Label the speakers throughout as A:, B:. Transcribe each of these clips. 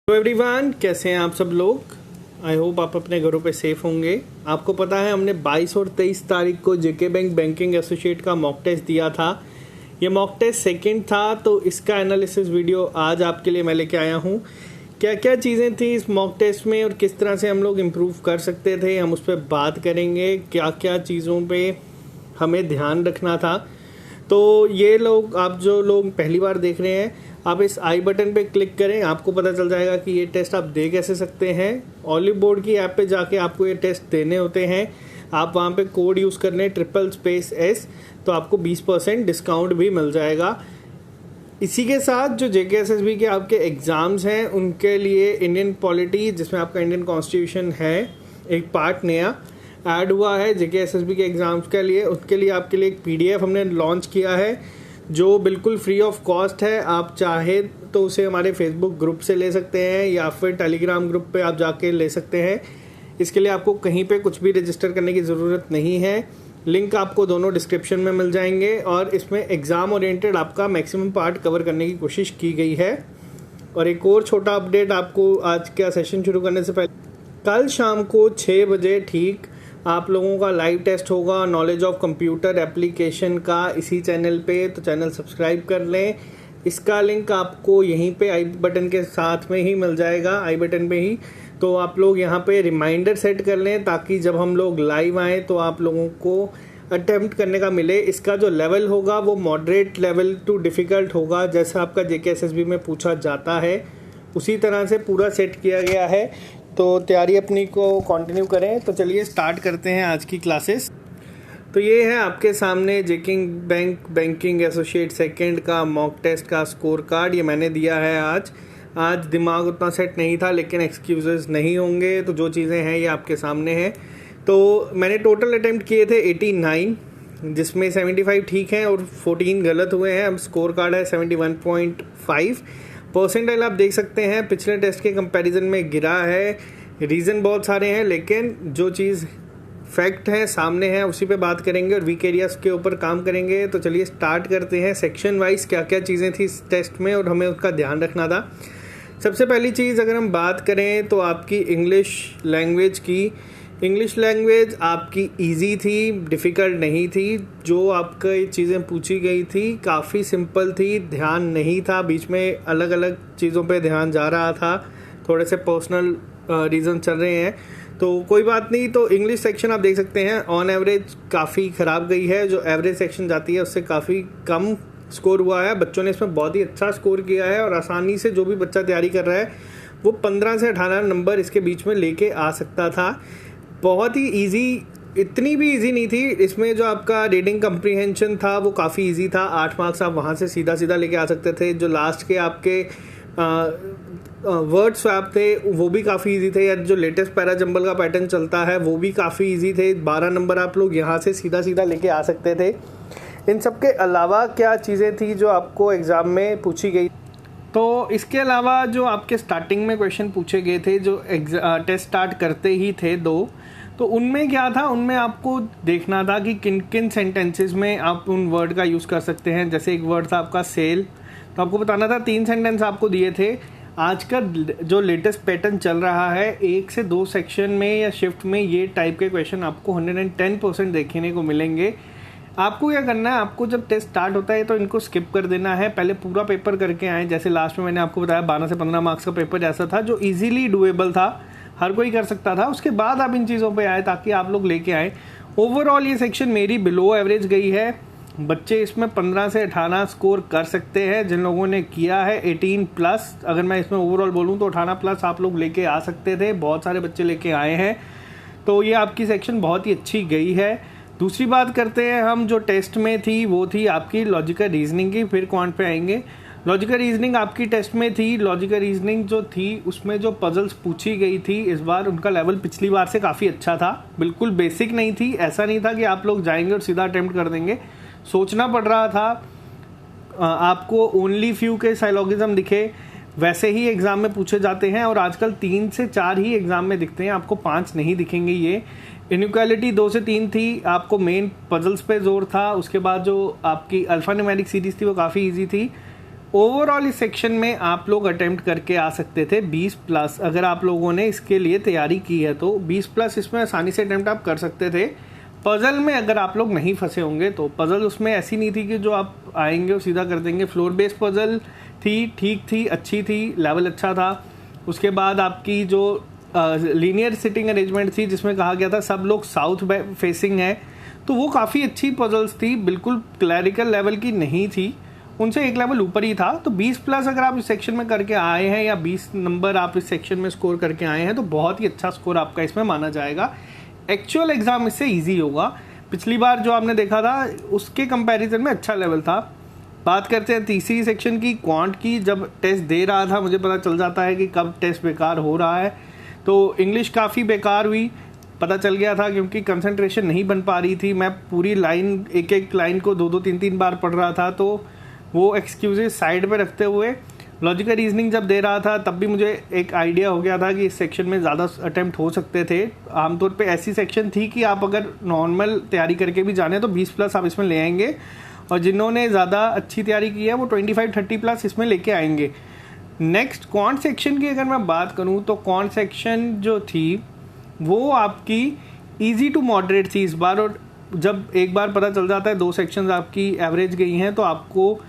A: तो एवरीवन, कैसे हैं आप सब लोग। आई होप आप अपने घरों पे सेफ होंगे। आपको पता है हमने 22 और 23 तारीख को जेके बैंक बैंकिंग एसोसिएट का मॉक टेस्ट दिया था। ये मॉक टेस्ट सेकंड था, तो इसका एनालिसिस वीडियो आज आपके लिए मैं लेके आया हूँ। क्या क्या चीज़ें थी इस मॉक टेस्ट में और किस तरह से हम लोग इम्प्रूव कर सकते थे, हम उस पर बात करेंगे। क्या क्या चीज़ों पे हमें ध्यान रखना था। तो ये लोग, आप जो लोग पहली बार देख रहे हैं, आप इस आई बटन पे क्लिक करें, आपको पता चल जाएगा कि ये टेस्ट आप दे कैसे सकते हैं। ऑलिव बोर्ड की ऐप पे जाके आपको ये टेस्ट देने होते हैं। आप वहाँ पे कोड यूज़ कर लें SSS, तो आपको 20% डिस्काउंट भी मिल जाएगा। इसी के साथ जो JKSSB के आपके एग्ज़ाम्स हैं, उनके लिए इंडियन पॉलिटी, जिसमें आपका इंडियन कॉन्स्टिट्यूशन है, एक पार्ट नया ऐड हुआ है JKSSB के एग्ज़ाम्स के लिए। उसके लिए आपके लिए एक PDF हमने लॉन्च किया है जो बिल्कुल फ्री ऑफ कॉस्ट है। आप चाहे तो उसे हमारे फेसबुक ग्रुप से ले सकते हैं या फिर टेलीग्राम ग्रुप पे आप जाके ले सकते हैं। इसके लिए आपको कहीं पे कुछ भी रजिस्टर करने की ज़रूरत नहीं है। लिंक आपको दोनों डिस्क्रिप्शन में मिल जाएंगे और इसमें एग्ज़ाम ओरिएंटेड आपका मैक्सिमम पार्ट कवर करने की कोशिश की गई है। और एक और छोटा अपडेट आपको आज का सेशन शुरू करने से पहले, कल शाम को 6 बजे ठीक आप लोगों का लाइव टेस्ट होगा नॉलेज ऑफ कंप्यूटर एप्लीकेशन का, इसी चैनल पे। तो चैनल सब्सक्राइब कर लें। इसका लिंक आपको यहीं पे आई बटन के साथ में ही मिल जाएगा, आई बटन पे ही। तो आप लोग यहाँ पे रिमाइंडर सेट कर लें ताकि जब हम लोग लाइव आएँ तो आप लोगों को अटेम्प्ट करने का मिले। इसका जो लेवल होगा वो मॉडरेट लेवल टू डिफ़िकल्ट होगा, जैसा आपका JKSSB में पूछा जाता है उसी तरह से पूरा सेट किया गया है। तो तैयारी अपनी को कंटिन्यू करें। तो चलिए स्टार्ट करते हैं आज की क्लासेस। तो ये है आपके सामने जेके बैंक बैंकिंग एसोसिएट सेकंड का मॉक टेस्ट का स्कोर कार्ड। ये मैंने दिया है आज दिमाग उतना सेट नहीं था, लेकिन एक्सक्यूजेस नहीं होंगे। तो जो चीज़ें हैं ये आपके सामने हैं। तो मैंने टोटल अटेम्प्ट किए थे 89, जिसमें 75 ठीक हैं और 14 गलत हुए हैं। अब स्कोर कार्ड है 71.5। परसेंटाइल आप देख सकते हैं पिछले टेस्ट के कंपैरिजन में गिरा है। रीज़न बहुत सारे हैं, लेकिन जो चीज़ फैक्ट है सामने है उसी पे बात करेंगे और वीक एरियाज के ऊपर काम करेंगे। तो चलिए स्टार्ट करते हैं। सेक्शन वाइज क्या क्या चीज़ें थी इस टेस्ट में और हमें उसका ध्यान रखना था। सबसे पहली चीज़ अगर हम बात करें तो आपकी इंग्लिश लैंग्वेज की। इंग्लिश लैंग्वेज आपकी इजी थी, डिफ़िकल्ट नहीं थी। जो आपका चीज़ें पूछी गई थी काफ़ी सिंपल थी, ध्यान नहीं था, बीच में अलग अलग चीज़ों पे ध्यान जा रहा था, थोड़े से पर्सनल रीज़न चल रहे हैं, तो कोई बात नहीं। तो इंग्लिश सेक्शन आप देख सकते हैं ऑन एवरेज काफ़ी ख़राब गई है। जो एवरेज सेक्शन जाती है उससे काफ़ी कम स्कोर हुआ है। बच्चों ने इसमें बहुत ही अच्छा स्कोर किया है और आसानी से जो भी बच्चा तैयारी कर रहा है वो 15 से 18 नंबर इसके बीच में लेके आ सकता था। बहुत ही इजी, इतनी भी इजी नहीं थी। इसमें जो आपका रीडिंग कम्प्रीहेंशन था वो काफ़ी इजी था। 8 मार्क्स आप वहाँ से सीधा सीधा लेके आ सकते थे। जो लास्ट के आपके वर्ड स्वैप थे वो भी काफ़ी इजी थे, या जो लेटेस्ट पैरा जंबल का पैटर्न चलता है वो भी काफ़ी इजी थे। 12 नंबर आप लोग यहाँ से सीधा सीधा लेके आ सकते थे। इन सब के अलावा क्या चीज़ें थी जो आपको एग्ज़ाम में पूछी गई, तो इसके अलावा जो आपके स्टार्टिंग में क्वेश्चन पूछे गए थे, जो टेस्ट स्टार्ट करते ही थे 2, तो उनमें क्या था, उनमें आपको देखना था कि किन किन सेंटेंसेस में आप उन वर्ड का यूज़ कर सकते हैं। जैसे एक वर्ड था आपका सेल, तो आपको बताना था 3 सेंटेंस आपको दिए थे। आज का जो लेटेस्ट पैटर्न चल रहा है, 1 से 2 सेक्शन में या शिफ्ट में ये टाइप के क्वेश्चन आपको 110% देखने को मिलेंगे। आपको क्या करना है, आपको जब टेस्ट स्टार्ट होता है तो इनको स्किप कर देना है, पहले पूरा पेपर करके आए। जैसे लास्ट में मैंने आपको बताया 12 से 15 मार्क्स का पेपर ऐसा था जो इजीली डुएबल था, हर कोई कर सकता था। उसके बाद आप इन चीज़ों पे आए ताकि आप लोग लेके आए। ओवरऑल ये सेक्शन मेरी बिलो एवरेज गई है। बच्चे इसमें 15 से 18 स्कोर कर सकते हैं। जिन लोगों ने किया है 18+, अगर मैं इसमें ओवरऑल बोलूँ तो 18+ आप लोग लेके आ सकते थे। बहुत सारे बच्चे लेके आए हैं, तो ये आपकी सेक्शन बहुत ही अच्छी गई है। दूसरी बात करते हैं हम, जो टेस्ट में थी वो थी आपकी लॉजिकल रीजनिंग की, फिर क्वांट पे आएंगे। लॉजिकल रीजनिंग आपकी टेस्ट में थी। लॉजिकल रीजनिंग जो थी उसमें जो पजल्स पूछी गई थी इस बार, उनका लेवल पिछली बार से काफ़ी अच्छा था। बिल्कुल बेसिक नहीं थी, ऐसा नहीं था कि आप लोग जाएंगे और सीधा अटेम्प्ट कर देंगे। सोचना पड़ रहा था, आपको ओनली फ्यू के साइलॉगिज्म दिखे, वैसे ही एग्ज़ाम में पूछे जाते हैं। और आजकल 3 से 4 ही एग्ज़ाम में दिखते हैं, आपको 5 नहीं दिखेंगे। ये इनइक्वालिटी 2 से 3 थी, आपको मेन पजल्स पे जोर था। उसके बाद जो आपकी अल्फ़ा न्यूमेरिक सीरीज़ थी वो काफ़ी इजी थी। ओवरऑल इस सेक्शन में आप लोग अटेम्प्ट करके आ सकते थे 20 प्लस। अगर आप लोगों ने इसके लिए तैयारी की है तो 20 प्लस इसमें आसानी से अटेम्प्ट आप कर सकते थे। पजल में अगर आप लोग नहीं फंसे होंगे तो पजल उसमें ऐसी नहीं थी कि जो आप आएंगे और सीधा कर देंगे। फ्लोर बेस्ड पजल थी, ठीक थी, अच्छी थी, लेवल अच्छा था। उसके बाद आपकी जो लीनियर सिटिंग अरेंजमेंट थी जिसमें कहा गया था सब लोग साउथ फेसिंग है, तो वो काफ़ी अच्छी पजल्स थी, बिल्कुल क्लैरिकल लेवल की नहीं थी, उनसे एक लेवल ऊपर ही था। तो 20 प्लस अगर आप इस सेक्शन में करके आए हैं या 20 नंबर आप इस सेक्शन में स्कोर करके आए हैं तो बहुत ही अच्छा स्कोर आपका इसमें माना जाएगा। एक्चुअल एग्जाम इससे इजी होगा। पिछली बार जो आपने देखा था उसके कंपैरिजन में अच्छा लेवल था। बात करते हैं तीसरी सेक्शन की, क्वांट की। जब टेस्ट दे रहा था मुझे पता चल जाता है कि कब टेस्ट बेकार हो रहा है। तो इंग्लिश काफ़ी बेकार हुई, पता चल गया था, क्योंकि कंसंट्रेशन नहीं बन पा रही थी। मैं पूरी लाइन, एक एक लाइन को 2-2 3-3 बार पढ़ रहा था। तो वो एक्सक्यूजेज साइड पे रखते हुए लॉजिकल रीजनिंग जब दे रहा था तब भी मुझे एक आइडिया हो गया था कि इस सेक्शन में ज़्यादा अटेम्प्ट हो सकते थे। आमतौर पे ऐसी सेक्शन थी कि आप अगर नॉर्मल तैयारी करके भी जाने तो 20 प्लस आप इसमें ले आएंगे, और जिन्होंने ज़्यादा अच्छी तैयारी की है वो 25-30 प्लस इसमें लेके आएंगे। नेक्स्ट क्वांट सेक्शन की अगर मैं बात करूं तो क्वांट सेक्शन जो थी वो आपकी इजी टू मॉडरेट थी इस बार। और जब एक बार पता चल जाता है 2 सेक्शंस आपकी एवरेज गई हैं तो आपको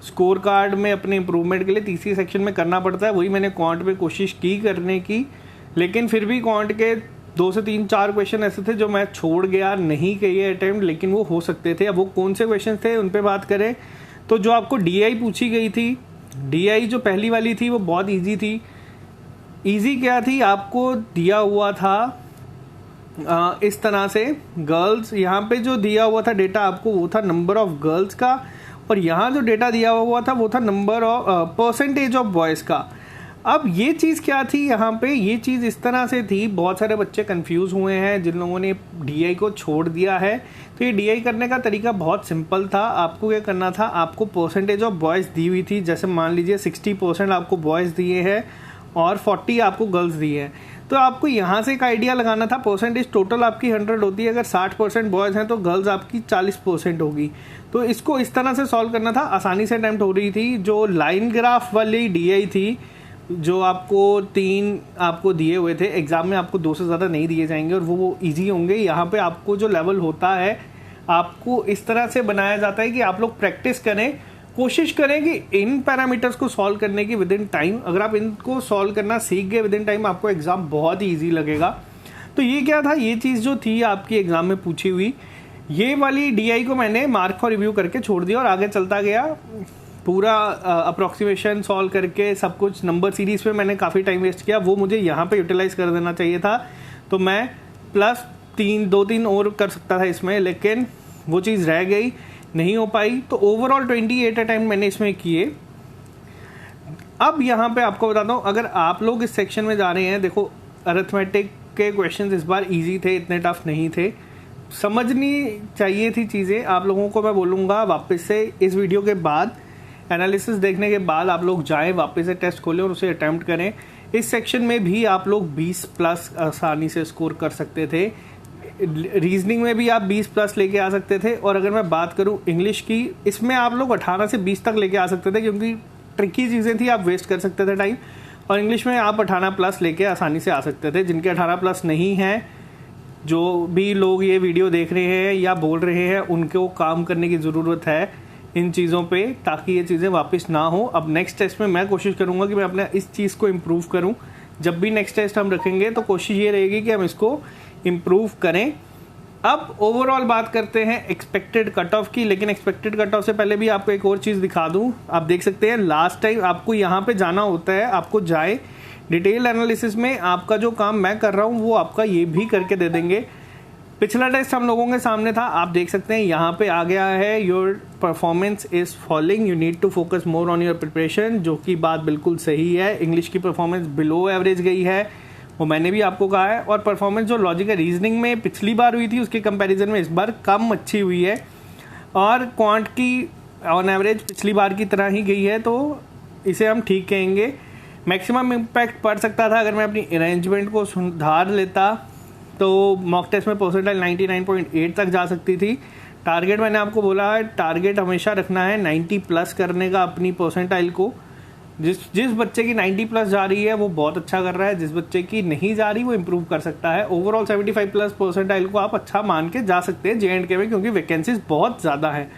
A: स्कोर कार्ड में अपने इम्प्रूवमेंट के लिए तीसरी सेक्शन में करना पड़ता है। वही मैंने क्वांट पे कोशिश की करने की, लेकिन फिर भी क्वांट के 2 से 3-4 क्वेश्चन ऐसे थे जो मैं छोड़ गया, नहीं किए अटेम्प्ट, लेकिन वो हो सकते थे। अब वो कौन से क्वेश्चन थे उन पे बात करें तो जो आपको डीआई पूछी गई थी, डीआई जो पहली वाली थी वो बहुत ईजी थी। ईजी क्या थी, आपको दिया हुआ था इस तरह से गर्ल्स, यहाँ पे जो दिया हुआ था डेटा आपको वो था नंबर ऑफ गर्ल्स का, और यहाँ जो डेटा दिया हुआ था वो था number of percentage of boys का। अब ये चीज़ क्या थी यहाँ पे, ये चीज़ इस तरह से थी, बहुत सारे बच्चे कंफ्यूज हुए हैं जिन लोगों ने डीआई को छोड़ दिया है। तो ये डीआई करने का तरीका बहुत सिंपल था। आपको क्या करना था, आपको परसेंटेज ऑफ बॉयज़ दी हुई थी, जैसे मान लीजिए 60% आपको बॉयज़ दिए हैं और 40 आपको गर्ल्स दिए हैं। तो आपको यहाँ से एक आइडिया लगाना था, परसेंटेज टोटल आपकी 100 होती है, अगर 60% बॉयज़ हैं तो गर्ल्स आपकी 40% होगी। तो इसको इस तरह से सॉल्व करना था, आसानी से अटेम्प्ट हो रही थी। जो लाइन ग्राफ वाली डीआई थी, जो आपको 3 आपको दिए हुए थे, एग्जाम में आपको 2 से ज़्यादा नहीं दिए जाएंगे और वो ईजी होंगे। यहाँ पे आपको जो लेवल होता है आपको इस तरह से बनाया जाता है कि आप लोग प्रैक्टिस करें, कोशिश करें कि इन पैरामीटर्स को सॉल्व करने की विद इन टाइम। अगर आप इनको सॉल्व करना सीख गए विद इन टाइम, आपको एग्ज़ाम बहुत ही ईजी लगेगा। तो ये क्या था, ये चीज़ जो थी आपकी एग्ज़ाम में पूछी हुई, ये वाली डीआई को मैंने मार्क फॉर रिव्यू करके छोड़ दिया और आगे चलता गया। पूरा अप्रोक्सीमेशन सॉल्व करके सब कुछ नंबर सीरीज पे मैंने काफ़ी टाइम वेस्ट किया, वो मुझे यहाँ पे यूटिलाइज कर देना चाहिए था। तो मैं प्लस 2-3 और कर सकता था इसमें, लेकिन वो चीज़ रह गई, नहीं हो पाई। तो ओवरऑल 28 अटेम्प्ट मैंने इसमें किए। अब यहाँ पे आपको बताता हूँ, अगर आप लोग इस सेक्शन में जा रहे हैं, देखो अरिथमेटिक के क्वेश्चंस इस बार इजी थे, इतने टफ नहीं थे, समझनी चाहिए थी चीज़ें। आप लोगों को मैं बोलूँगा वापस से इस वीडियो के बाद, एनालिसिस देखने के बाद आप लोग जाएं, वापस से टेस्ट खोलें और उसे अटैम्प्ट करें। इस सेक्शन में भी आप लोग 20 प्लस आसानी से स्कोर कर सकते थे। रीजनिंग में भी आप 20 प्लस लेके आ सकते थे। और अगर मैं बात करूं इंग्लिश की, इसमें आप लोग 18 से 20 तक लेके आ सकते थे, क्योंकि ट्रिकी चीज़ें थी, आप वेस्ट कर सकते थे टाइम। और इंग्लिश में आप 18 प्लस लेके आसानी से आ सकते थे। जिनके 18 प्लस नहीं हैं, जो भी लोग ये वीडियो देख रहे हैं या बोल रहे हैं, उनको काम करने की ज़रूरत है इन चीज़ों पे, ताकि ये चीज़ें वापस ना हो। अब नेक्स्ट टेस्ट में मैं कोशिश करूँगा कि मैं अपने इस चीज़ को इम्प्रूव करूँ। जब भी नेक्स्ट टेस्ट हम रखेंगे तो कोशिश ये रहेगी कि हम इसको इम्प्रूव करें। अब ओवरऑल बात करते हैं एक्सपेक्टेड कट ऑफ की, लेकिन एक्सपेक्टेड कट ऑफ से पहले भी आपको एक और चीज़ दिखा दूँ। आप देख सकते हैं लास्ट टाइम आपको यहाँ पे जाना होता है, आपको जाए डिटेल एनालिसिस में। आपका जो काम मैं कर रहा हूँ वो आपका ये भी करके दे देंगे। पिछला टेस्ट हम लोगों के सामने था, आप देख सकते हैं यहाँ पे आ गया है, your performance is falling, you need to focus more on your preparation, जो कि बात बिल्कुल सही है। इंग्लिश की परफॉर्मेंस बिलो एवरेज गई है, वो मैंने भी आपको कहा है। और परफॉर्मेंस जो लॉजिकल रीजनिंग में पिछली बार हुई थी उसके कंपैरिजन में इस बार कम अच्छी हुई है। और क्वांट की ऑन एवरेज पिछली बार की तरह ही गई है, तो इसे हम ठीक कहेंगे। मैक्सिमम इम्पैक्ट पड़ सकता था अगर मैं अपनी अरेंजमेंट को सुधार लेता, तो मॉक टेस्ट में परसेंटाइल 99.8 तक जा सकती थी। टारगेट मैंने आपको बोला है, टारगेट हमेशा रखना है 90 प्लस करने का अपनी परसेंटाइल को। जिस बच्चे की 90 प्लस जा रही है वो बहुत अच्छा कर रहा है, जिस बच्चे की नहीं जा रही वो इम्प्रूव कर सकता है। ओवरऑल 75 प्लस परसेंटाइल को आप अच्छा मान के जा सकते हैं JNK में, क्योंकि वैकेंसीज बहुत ज़्यादा हैं।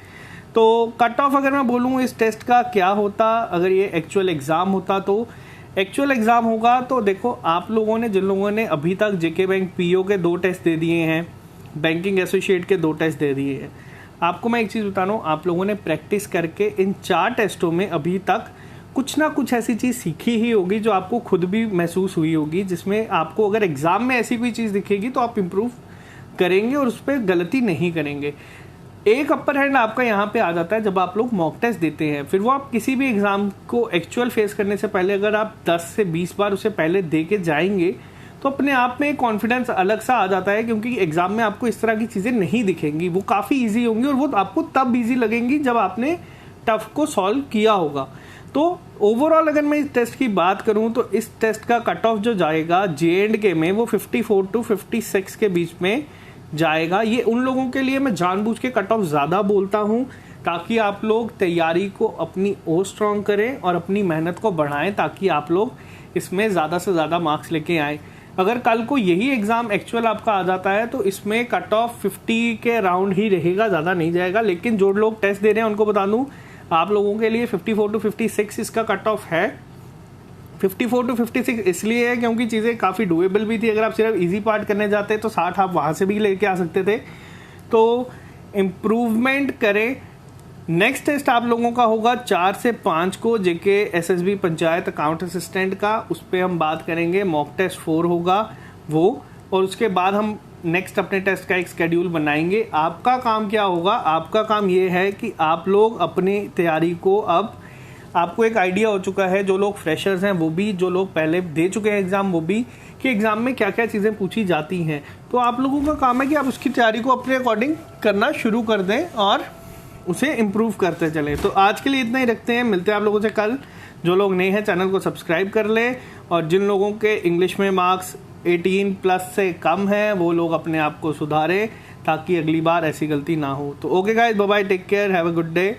A: तो कट ऑफ अगर मैं बोलूँ इस टेस्ट का क्या होता, अगर ये एक्चुअल एग्ज़ाम होता, तो एक्चुअल एग्ज़ाम होगा तो देखो, आप लोगों ने, जिन लोगों ने अभी तक JK बैंक PO के 2 टेस्ट दे दिए हैं, बैंकिंग एसोसिएट के 2 टेस्ट दे दिए हैं, आपको मैं एक चीज़ बता रहा हूँ, आप लोगों ने प्रैक्टिस करके इन 4 टेस्टों में अभी तक कुछ ना कुछ ऐसी चीज़ सीखी ही होगी जो आपको खुद भी महसूस हुई होगी, जिसमें आपको अगर एग्ज़ाम में ऐसी कोई चीज़ दिखेगी तो आप इम्प्रूव करेंगे और उस पर गलती नहीं करेंगे। एक अपर हैंड आपका यहाँ पे आ जाता है जब आप लोग मॉक टेस्ट देते हैं। फिर वो आप किसी भी एग्ज़ाम को एक्चुअल फेस करने से पहले अगर आप 10 से 20 बार उसे पहले दे के जाएंगे तो अपने आप में एक कॉन्फिडेंस अलग सा आ जाता है, क्योंकि एग्ज़ाम में आपको इस तरह की चीज़ें नहीं दिखेंगी, वो काफ़ी ईजी होंगी और वो आपको तब ईजी लगेंगी जब आपने टफ को सॉल्व किया होगा। तो ओवरऑल अगर मैं इस टेस्ट की बात करूं तो इस टेस्ट का कट ऑफ जो जाएगा JNK में वो 54 to 56 के बीच में जाएगा। ये उन लोगों के लिए मैं जानबूझ के कट ऑफ ज़्यादा बोलता हूं ताकि आप लोग तैयारी को अपनी और स्ट्रॉन्ग करें और अपनी मेहनत को बढ़ाएं, ताकि आप लोग इसमें ज़्यादा से ज़्यादा मार्क्स लेके आएँ। अगर कल को यही एग्ज़ाम एक्चुअल आपका आ जाता है तो इसमें कट ऑफ 50 के राउंड ही रहेगा, ज़्यादा नहीं जाएगा। लेकिन जो लोग टेस्ट दे रहे हैं उनको बता दूं, आप लोगों के लिए 54 to 56 इसका कट ऑफ है। 54 to 56 इसलिए है क्योंकि चीज़ें काफ़ी डुएबल भी थी। अगर आप सिर्फ इजी पार्ट करने जाते तो 60 आप वहाँ से भी लेके आ सकते थे। तो इम्प्रूवमेंट करें। नेक्स्ट टेस्ट आप लोगों का होगा 4 से 5 को JK SSB panchayat account assistant का, उस पर हम बात करेंगे। मॉक टेस्ट 4 होगा वो, और उसके बाद हम नेक्स्ट अपने टेस्ट का एक स्केड्यूल बनाएंगे। आपका काम क्या होगा, आपका काम ये है कि आप लोग अपनी तैयारी को, अब आपको एक आइडिया हो चुका है, जो लोग फ्रेशर्स हैं वो भी, जो लोग पहले दे चुके हैं एग्ज़ाम वो भी, कि एग्ज़ाम में क्या क्या चीज़ें पूछी जाती हैं। तो आप लोगों का काम है कि आप उसकी तैयारी को अपने अकॉर्डिंग करना शुरू कर दें और उसे इम्प्रूव करते चले। तो आज के लिए इतना ही रखते हैं, मिलते हैं आप लोगों से कल। जो लोग नए हैं चैनल को सब्सक्राइब कर लें, और जिन लोगों के इंग्लिश में मार्क्स 18 प्लस से कम है वो लोग अपने आप को सुधारें ताकि अगली बार ऐसी गलती ना हो। तो okay guys, bye bye, take care, have a good day.